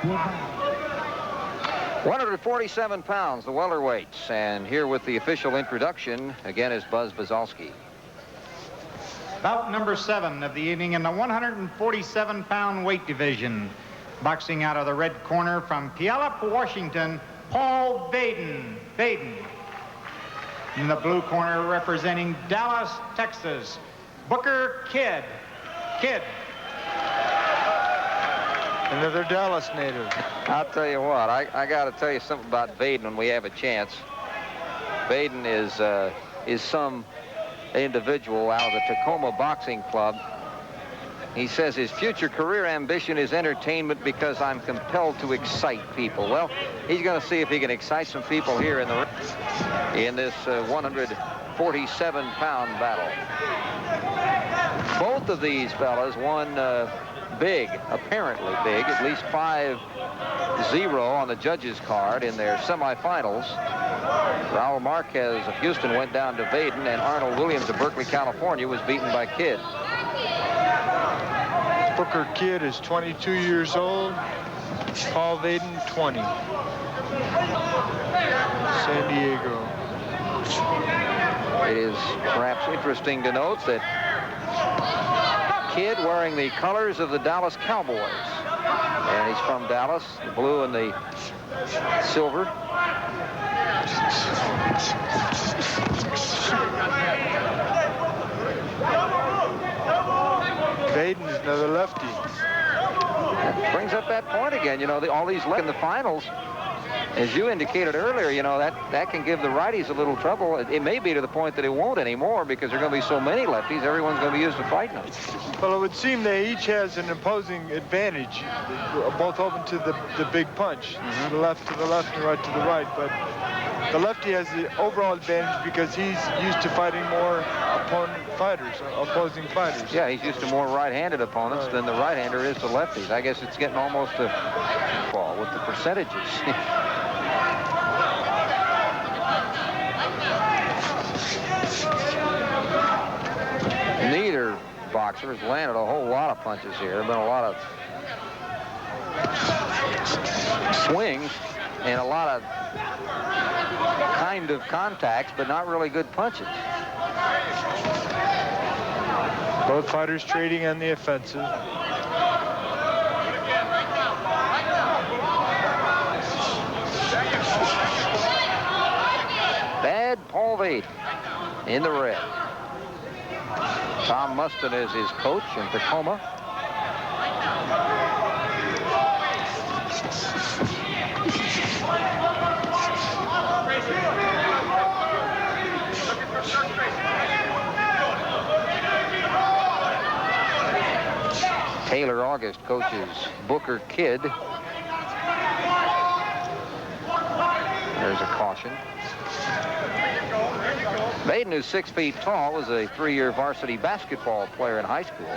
147 pounds, the welterweights. And here with the official introduction, again, is Buzz Bazalski. Bout number 7 of the evening in the 147-pound weight division. Boxing out of the red corner from Puyallup, Washington, Paul Vaden. In the blue corner, representing Dallas, Texas, Booker Kidd. Another Dallas native. I'll tell you what, I got to tell you something about Vaden when we have a chance. Vaden is some individual out of the Tacoma Boxing Club. He says his future career ambition is entertainment because I'm compelled to excite people. Well, he's going to see if he can excite some people here in this 147-pound battle. Both of these fellas won big, apparently big, at least 5-0 on the judges' card in their semifinals. Raul Marquez of Houston went down to Vaden, and Arnold Williams of Berkeley, California was beaten by Kidd. Booker Kidd is 22 years old. Paul Vaden, 20. San Diego. It is perhaps interesting to note that Kidd wearing the colors of the Dallas Cowboys. And he's from Dallas, the blue and the silver. Vaden is another lefty. That brings up that point again. You know, all these in the finals, as you indicated earlier, you know, that can give the righties a little trouble. It may be to the point that it won't anymore because there are going to be so many lefties, everyone's going to be used to fighting them. Well, it would seem they each has an imposing advantage, both open to the big punch, to the left and right to the right. But the lefty has the overall advantage because he's used to fighting more opposing fighters. Yeah, he's used to more right-handed opponents than the right-hander is to lefties. I guess it's getting almost a ball with the percentages. Neither boxer has landed a whole lot of punches here. There have been a lot of swings and a lot of kind of contacts, but not really good punches. Both fighters trading on the offensive. Bad Paul Vaden in the red. Tom Mustin is his coach in Tacoma. Taylor August coaches Booker Kidd. There's a caution. Vaden, who's 6 feet tall, was a 3-year varsity basketball player in high school.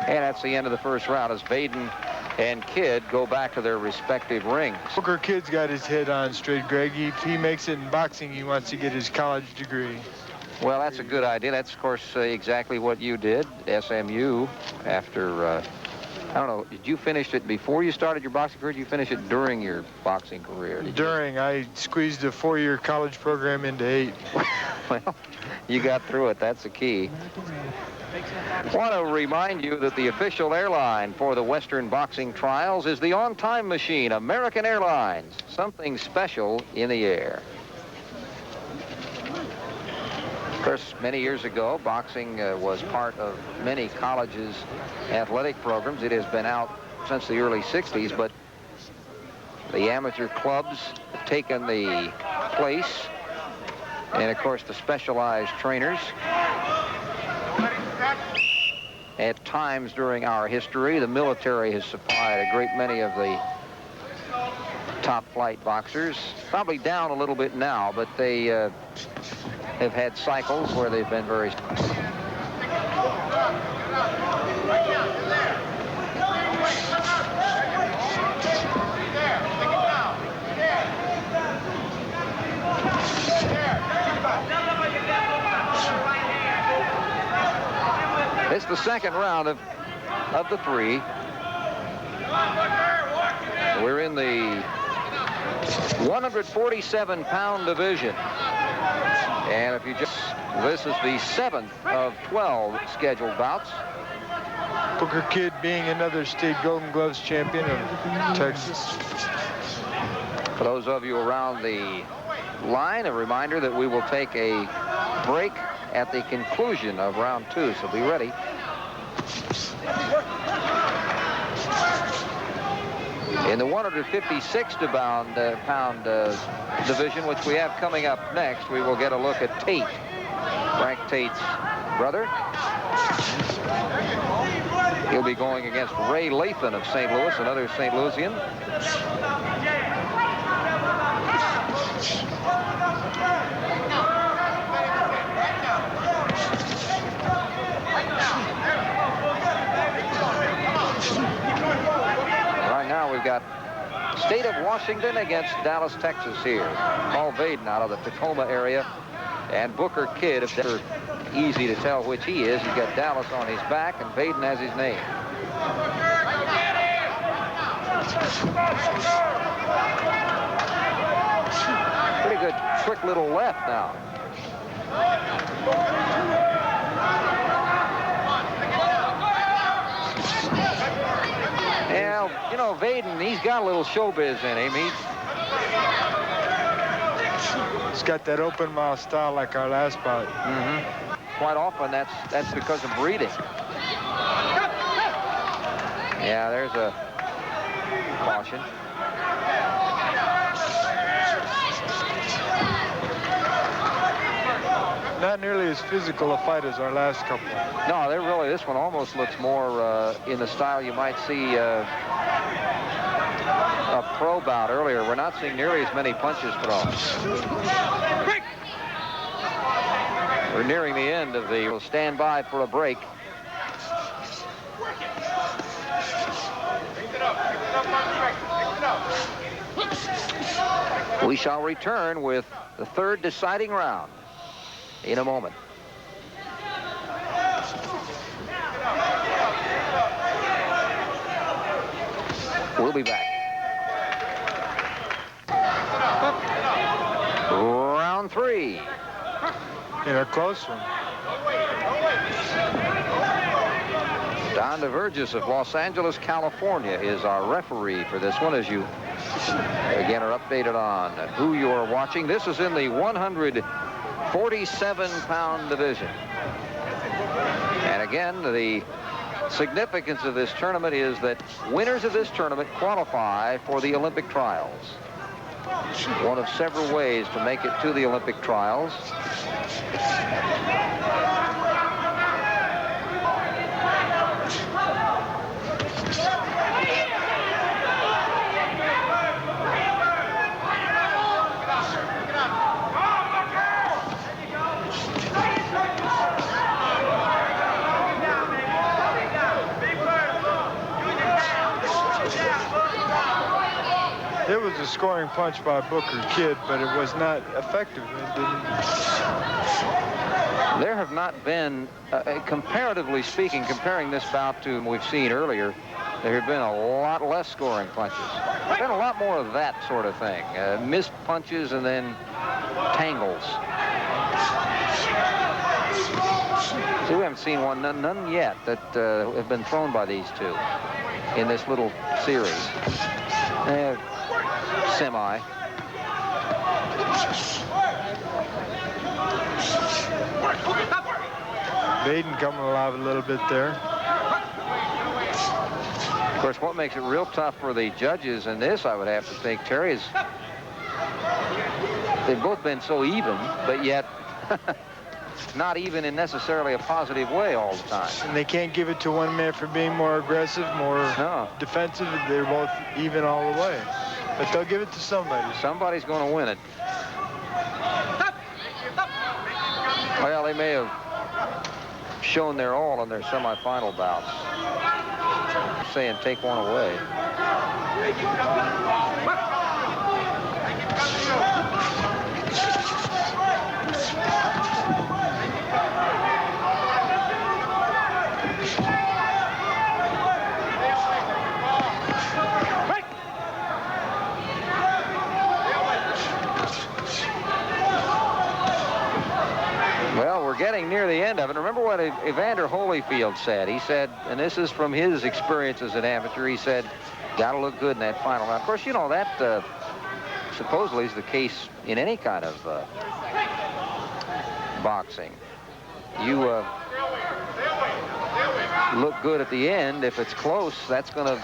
And that's the end of the first round as Vaden and Kidd go back to their respective rings. Booker Kidd's got his head on straight, Greg. If he makes it in boxing, he wants to get his college degree. Well, that's a good idea. That's, of course, exactly what you did. SMU, after, I don't know, did you finish it before you started your boxing career? Or did you finish it during your boxing career? During. I squeezed a 4-year college program into 8. Well, you got through it. That's the key. I want to remind you that the official airline for the Western Boxing Trials is the on-time machine, American Airlines. Something special in the air. Of course, many years ago, boxing was part of many colleges' athletic programs. It has been out since the early 60s, but the amateur clubs have taken the place, and, of course, the specialized trainers. At times during our history, the military has supplied a great many of the top flight boxers. Probably down a little bit now, but they have had cycles where they've been very... the second round of the three. We're in the 147-pound division. And if you just, this is the 7th of 12 scheduled bouts. Booker Kidd being another state Golden Gloves champion of Texas. For those of you around the line, a reminder that we will take a break at the conclusion of round 2, so be ready. In the 156-pound division, which we have coming up next, we will get a look at Tate, Frank Tate's brother. He'll be going against Ray Lathan of St. Louis, another St. Louisian. Right now we've got State of Washington against Dallas, Texas here. Paul Vaden out of the Tacoma area, and Booker Kidd, if they're easy to tell which he is. He's got Dallas on his back, and Vaden has his name. Pretty good, quick little left now. Yeah, you know, Vaden, he's got a little showbiz in him. He's got that open mouth style like our last bout. Quite often that's because of breeding. Yeah, there's a caution. Not nearly as physical a fight as our last couple. No, they're really, this one almost looks more in the style you might see a pro bout earlier. We're not seeing nearly as many punches thrown. We're nearing the end of the, we'll stand by for a break. We shall return with the third deciding round in a moment. We'll be back. Round 3. In a close one. Don DeVergis of Los Angeles, California is our referee for this one, as you again are updated on who you are watching. This is in the 147-pound division. And again, the significance of this tournament is that winners of this tournament qualify for the Olympic trials. One of several ways to make it to the Olympic trials. It was a scoring punch by Booker Kidd, but it was not effective. It didn't. There have not been, comparatively speaking, comparing this bout to we've seen earlier, there have been a lot less scoring punches. There's been a lot more of that sort of thing. Missed punches and then tangles. See, we haven't seen one, none yet, that have been thrown by these two in this little series. Semi. Vaden coming alive a little bit there. Of course, what makes it real tough for the judges in this, I would have to think, Terry, is they've both been so even, but yet not even in necessarily a positive way all the time. And they can't give it to one man for being more aggressive, more defensive. They're both even all the way. But they'll give it to somebody. Somebody's going to win it. Well, they may have shown their all in their semifinal bouts. Saying take one away. near the end of it. Remember what Evander Holyfield said. He said, and this is from his experience as an amateur, he said, got to look good in that final round. Of course, you know, that supposedly is the case in any kind of boxing. You look good at the end. If it's close, that's going to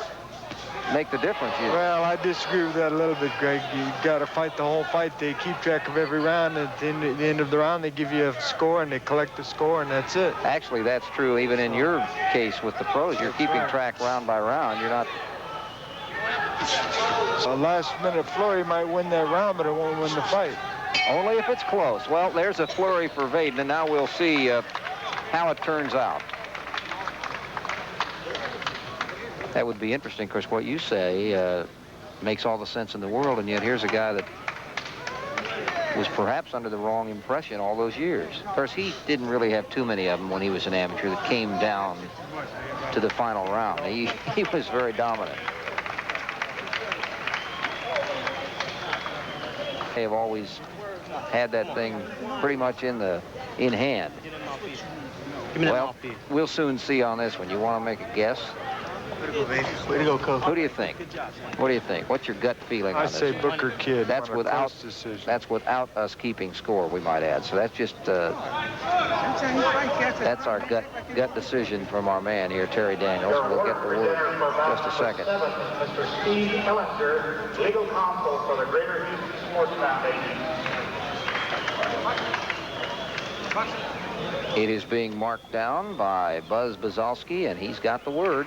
make the difference. Well, I disagree with that a little bit, Greg. You got to fight the whole fight. They keep track of every round. At the end of the round, they give you a score, and they collect the score, and that's it. Actually, that's true even in your case with the pros. You're keeping track round by round. You're not... A last-minute flurry might win that round, but it won't win the fight. Only if it's close. Well, there's a flurry for Vaden, and now we'll see how it turns out. That would be interesting. Of course, what you say makes all the sense in the world, and yet here's a guy that was perhaps under the wrong impression all those years. Of course, he didn't really have too many of them when he was an amateur that came down to the final round. He was very dominant. They have always had that thing pretty much in hand. Well, we'll soon see on this one. You want to make a guess? Way to go, Coach. Who do you think? What do you think? What's your gut feeling on this? I say Booker Kidd. That's without us keeping score, we might add. So that's just that's our gut decision from our man here, Terry Daniels. We'll get the word in just a second. Mr. Steve Ellinger, legal counsel for the Greater Houston Sports Foundation. It is being marked down by Buzz Bazalski, and he's got the word.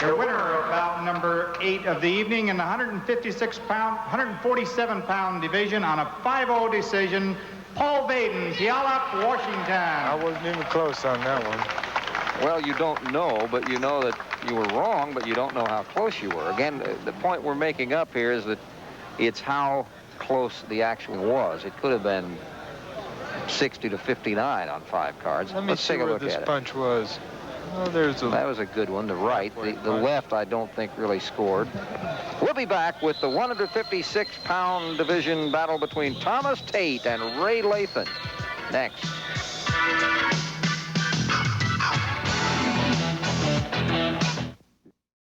Your winner of bout number 8 of the evening in the 147-pound division on a 5-0 decision, Paul Vaden, Puyallup, Washington. I wasn't even close on that one. Well, you don't know, but you know that you were wrong, but you don't know how close you were. Again, the point we're making up here is that it's how close the action was. It could have been 60 to 59 on 5 cards. Let's take a look at it. This punch was. Oh, that was a good one. The right, the left, I don't think really scored. We'll be back with the 156-pound division battle between Thomas Tate and Ray Lathan next.